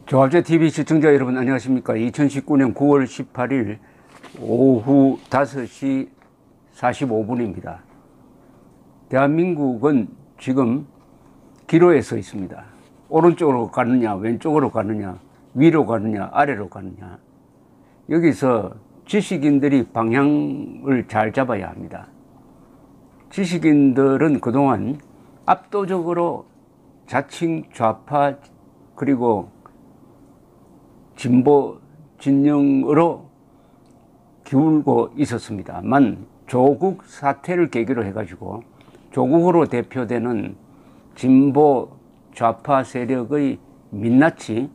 조합제TV 시청자 여러분 안녕하십니까. 2019년 9월 18일 오후 5시 45분입니다. 대한민국은 지금 기로에 서 있습니다. 오른쪽으로 가느냐 왼쪽으로 가느냐 위로 가느냐 아래로 가느냐. 여기서 지식인들이 방향을 잘 잡아야 합니다. 지식인들은 그동안 압도적으로 자칭 좌파 그리고 진보 진영으로 기울고 있었습니다만 조국 사태를 계기로 해가지고 조국으로 대표되는 진보 좌파 세력의 민낯이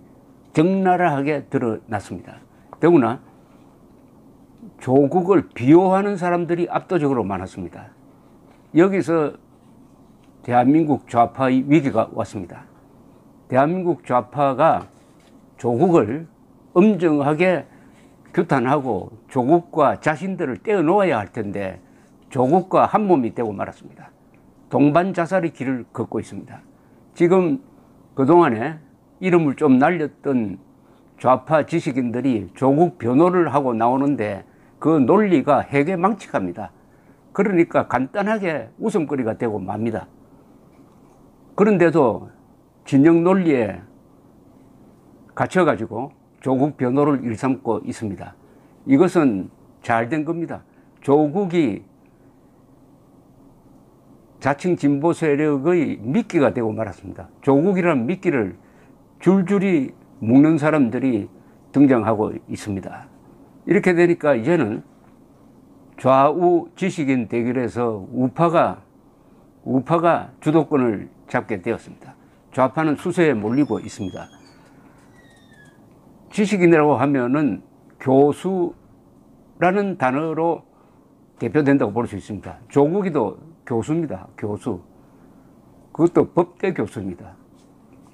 적나라하게 드러났습니다. 더구나 조국을 비호하는 사람들이 압도적으로 많았습니다. 여기서 대한민국 좌파의 위기가 왔습니다. 대한민국 좌파가 조국을 엄정하게 규탄하고 조국과 자신들을 떼어놓아야 할 텐데 조국과 한 몸이 되고 말았습니다. 동반 자살의 길을 걷고 있습니다. 지금 그동안에 이름을 좀 날렸던 좌파 지식인들이 조국 변호를 하고 나오는데 그 논리가 해괴망측합니다. 그러니까 간단하게 웃음거리가 되고 맙니다. 그런데도 진영 논리에 갇혀가지고 조국 변호를 일삼고 있습니다. 이것은 잘된 겁니다. 조국이 자칭 진보 세력의 미끼가 되고 말았습니다. 조국이라는 미끼를 줄줄이 묶는 사람들이 등장하고 있습니다. 이렇게 되니까 이제는 좌우 지식인 대결에서 우파가 주도권을 잡게 되었습니다. 좌파는 수세에 몰리고 있습니다. 지식인이라고 하면은 교수라는 단어로 대표된다고 볼 수 있습니다. 조국이도 교수입니다. 교수. 그것도 법대 교수입니다.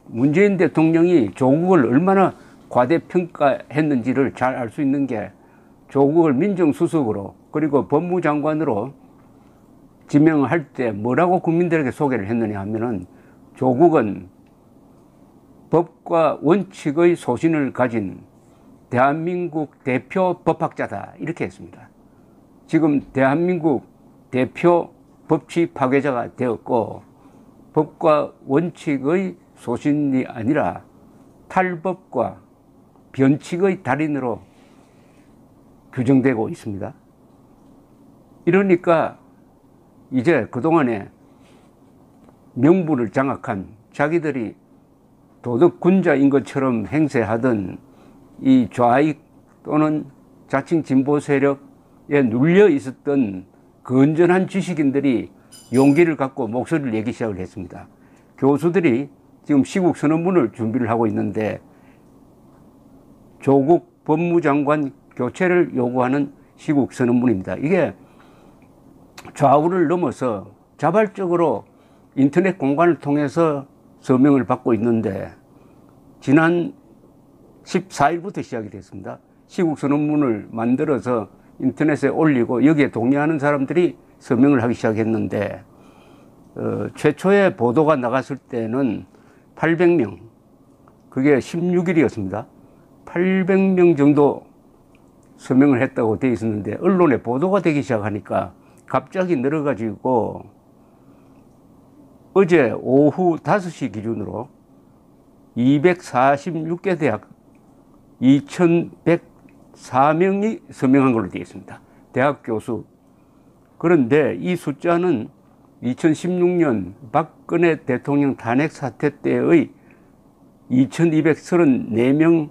문재인 대통령이 조국을 얼마나 과대평가했는지를 잘 알 수 있는 게 조국을 민정수석으로 그리고 법무장관으로 지명할 때 뭐라고 국민들에게 소개를 했느냐 하면은 조국은 법과 원칙의 소신을 가진 대한민국 대표 법학자다 이렇게 했습니다. 지금 대한민국 대표 법치 파괴자가 되었고 법과 원칙의 소신이 아니라 탈법과 변칙의 달인으로 규정되고 있습니다. 이러니까 이제 그동안에 명분을 장악한 자기들이 도덕군자인 것처럼 행세하던 이 좌익 또는 자칭 진보 세력에 눌려 있었던 건전한 지식인들이 용기를 갖고 목소리를 내기 시작을 했습니다. 교수들이 지금 시국 선언문을 준비를 하고 있는데 조국 법무장관 교체를 요구하는 시국 선언문입니다. 이게 좌우를 넘어서 자발적으로 인터넷 공간을 통해서 서명을 받고 있는데 지난 14일부터 시작이 됐습니다. 시국 선언문을 만들어서 인터넷에 올리고 여기에 동의하는 사람들이 서명을 하기 시작했는데 최초의 보도가 나갔을 때는 800명, 그게 16일이었습니다. 800명 정도 서명을 했다고 되어 있었는데 언론에 보도가 되기 시작하니까 갑자기 늘어가지고 어제 오후 5시 기준으로 246개 대학 2104명이 서명한 걸로 되어 있습니다. 대학 교수. 그런데 이 숫자는 2016년 박근혜 대통령 탄핵 사태 때의 2234명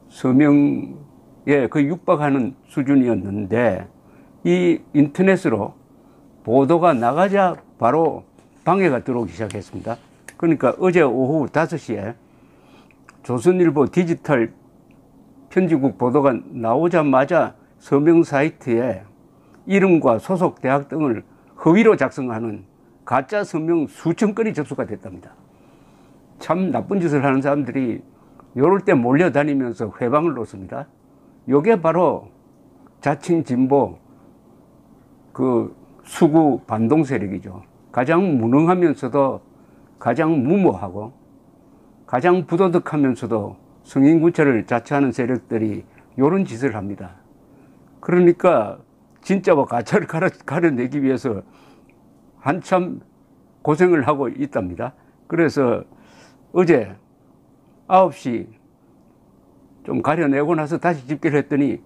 서명에 거의 육박하는 수준이었는데 이 인터넷으로 보도가 나가자 바로 방해가 들어오기 시작했습니다. 그러니까 어제 오후 5시에 조선일보 디지털 편집국 보도가 나오자마자 서명 사이트에 이름과 소속 대학 등을 허위로 작성하는 가짜 서명 수천 건이 접수가 됐답니다. 참 나쁜 짓을 하는 사람들이 이럴 때 몰려다니면서 회방을 놓습니다. 이게 바로 자칭 진보 그 수구 반동 세력이죠. 가장 무능하면서도 가장 무모하고 가장 부도덕하면서도 성인군체를 자처하는 세력들이 이런 짓을 합니다. 그러니까 진짜와 가짜를 가려내기 위해서 한참 고생을 하고 있답니다. 그래서 어제 9시 좀 가려내고 나서 다시 집계를 했더니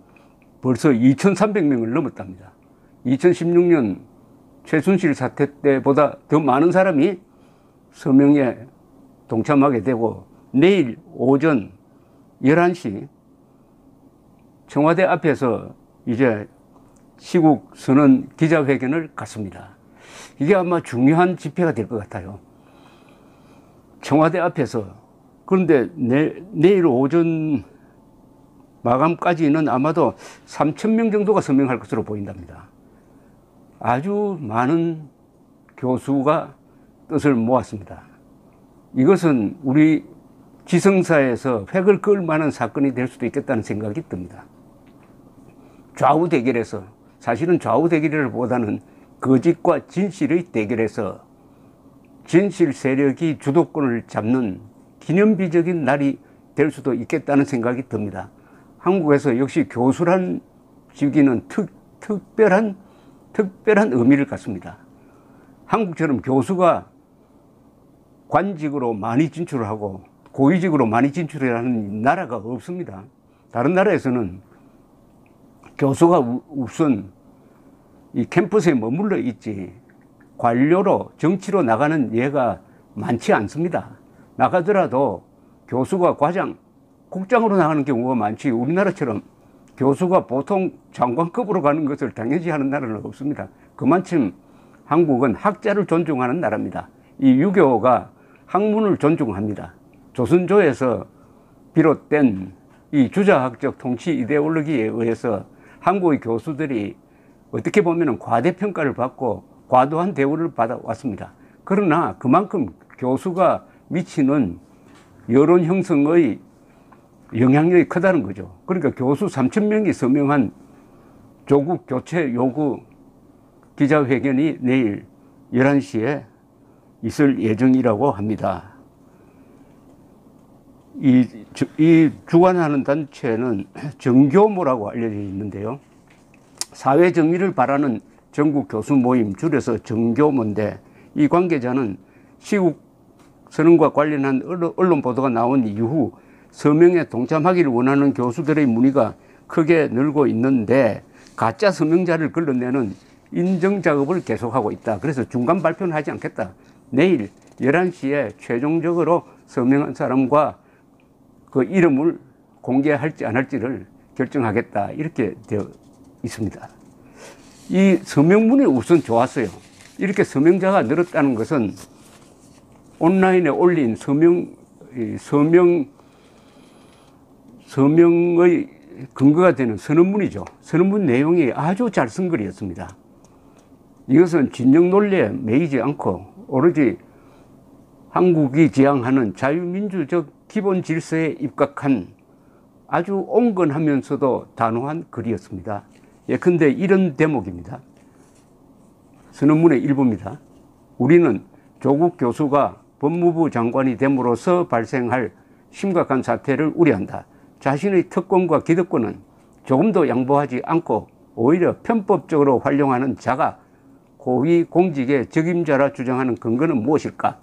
벌써 2,300명을 넘었답니다. 2016년 최순실 사태 때보다 더 많은 사람이 서명에 동참하게 되고 내일 오전 11시 청와대 앞에서 이제 시국 선언 기자회견을 갖습니다. 이게 아마 중요한 집회가 될 것 같아요. 청와대 앞에서. 그런데 내일 오전 마감까지는 아마도 3,000명 정도가 서명할 것으로 보인답니다. 아주 많은 교수가 뜻을 모았습니다. 이것은 우리 지성사에서 획을 그을 만한 사건이 될 수도 있겠다는 생각이 듭니다. 좌우 대결에서, 사실은 좌우 대결보다는 거짓과 진실의 대결에서 진실 세력이 주도권을 잡는 기념비적인 날이 될 수도 있겠다는 생각이 듭니다. 한국에서 역시 교수란 직위는 특별한 의미를 갖습니다. 한국처럼 교수가 관직으로 많이 진출을 하고 고위직으로 많이 진출하는 나라가 없습니다. 다른 나라에서는 교수가 우선 이 캠퍼스에 머물러 있지 관료로 정치로 나가는 예가 많지 않습니다. 나가더라도 교수가 과장, 국장으로 나가는 경우가 많지 우리나라처럼 교수가 보통 장관급으로 가는 것을 당연시 하는 나라는 없습니다. 그만큼 한국은 학자를 존중하는 나라입니다. 이 유교가 학문을 존중합니다. 조선조에서 비롯된 이 주자학적 통치 이데올로기에 의해서 한국의 교수들이 어떻게 보면 과대평가를 받고 과도한 대우를 받아왔습니다. 그러나 그만큼 교수가 미치는 여론 형성의 영향력이 크다는 거죠. 그러니까 교수 3,000명이 서명한 조국 교체 요구 기자회견이 내일 11시에 있을 예정이라고 합니다. 이 주관하는 단체는 정교모라고 알려져 있는데요. 사회 정의를 바라는 전국 교수 모임, 줄여서 정교모인데, 이 관계자는 시국 선언과 관련한 언론 보도가 나온 이후 서명에 동참하기를 원하는 교수들의 문의가 크게 늘고 있는데 가짜 서명자를 걸러내는 인증 작업을 계속하고 있다. 그래서 중간 발표는 하지 않겠다. 내일 11시에 최종적으로 서명한 사람과 그 이름을 공개할지 안 할지를 결정하겠다. 이렇게 되어 있습니다. 이 서명문이 우선 좋았어요. 이렇게 서명자가 늘었다는 것은 온라인에 올린 서명의 근거가 되는 선언문이죠. 선언문 내용이 아주 잘 쓴 글이었습니다. 이것은 진영 논리에 매이지 않고 오로지 한국이 지향하는 자유민주적 기본 질서에 입각한 아주 온건하면서도 단호한 글이었습니다. 예컨대 이런 대목입니다. 선언문의 일부입니다. 우리는 조국 교수가 법무부 장관이 됨으로써 발생할 심각한 사태를 우려한다. 자신의 특권과 기득권은 조금도 양보하지 않고 오히려 편법적으로 활용하는 자가 고위 공직의 적임자라 주장하는 근거는 무엇일까?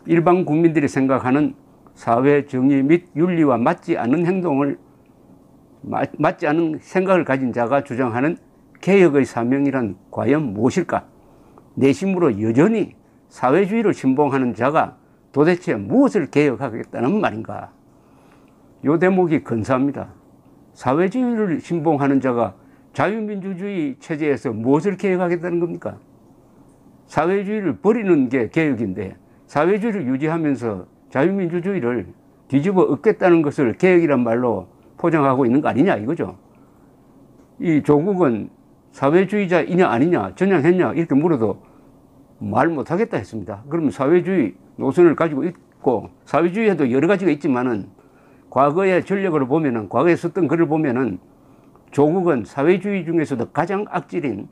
일반 국민들이 생각하는 사회 정의 및 윤리와 맞지 않는 생각을 가진 자가 주장하는 개혁의 사명이란 과연 무엇일까? 내심으로 여전히 사회주의를 신봉하는 자가 도대체 무엇을 개혁하겠다는 말인가? 이 대목이 근사합니다. 사회주의를 신봉하는 자가 자유민주주의 체제에서 무엇을 개혁하겠다는 겁니까? 사회주의를 버리는 게 개혁인데 사회주의를 유지하면서 자유민주주의를 뒤집어 엎겠다는 것을 개혁이란 말로 포장하고 있는 거 아니냐 이거죠. 이 조국은 사회주의자이냐 아니냐 전향했냐 이렇게 물어도 말 못하겠다 했습니다. 그러면 사회주의 노선을 가지고 있고 사회주의에도 여러 가지가 있지만은 과거의 전력을 보면은 과거에 썼던 글을 보면은 조국은 사회주의 중에서도 가장 악질인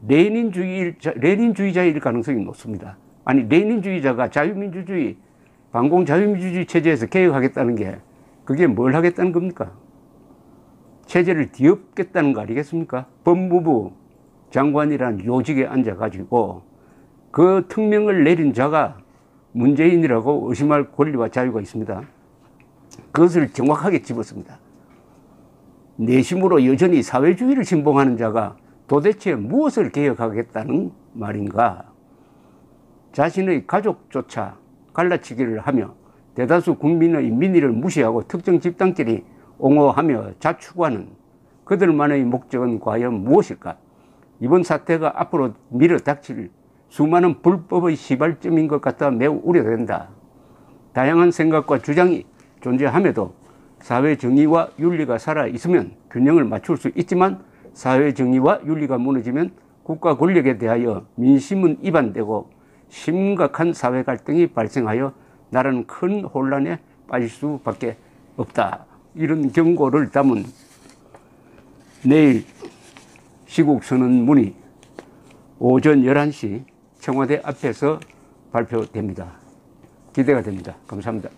레닌주의자일 가능성이 높습니다. 아니 레닌주의자가 자유민주주의 반공 자유민주주의 체제에서 개혁하겠다는 게 그게 뭘 하겠다는 겁니까? 체제를 뒤엎겠다는 거 아니겠습니까? 법무부 장관이라는 요직에 앉아가지고 그 특명을 내린 자가 문재인이라고 의심할 권리와 자유가 있습니다. 그것을 정확하게 집었습니다. 내심으로 여전히 사회주의를 신봉하는 자가 도대체 무엇을 개혁하겠다는 말인가? 자신의 가족조차 갈라치기를 하며 대다수 국민의 민의를 무시하고 특정 집단끼리 옹호하며 자축하는 그들만의 목적은 과연 무엇일까? 이번 사태가 앞으로 밀어닥칠 수많은 불법의 시발점인 것 같아 매우 우려된다. 다양한 생각과 주장이 존재함에도 사회정의와 윤리가 살아있으면 균형을 맞출 수 있지만 사회정의와 윤리가 무너지면 국가 권력에 대하여 민심은 이반되고 심각한 사회 갈등이 발생하여 나라는 큰 혼란에 빠질 수밖에 없다. 이런 경고를 담은 내일 시국 선언문이 오전 11시 청와대 앞에서 발표됩니다. 기대가 됩니다. 감사합니다.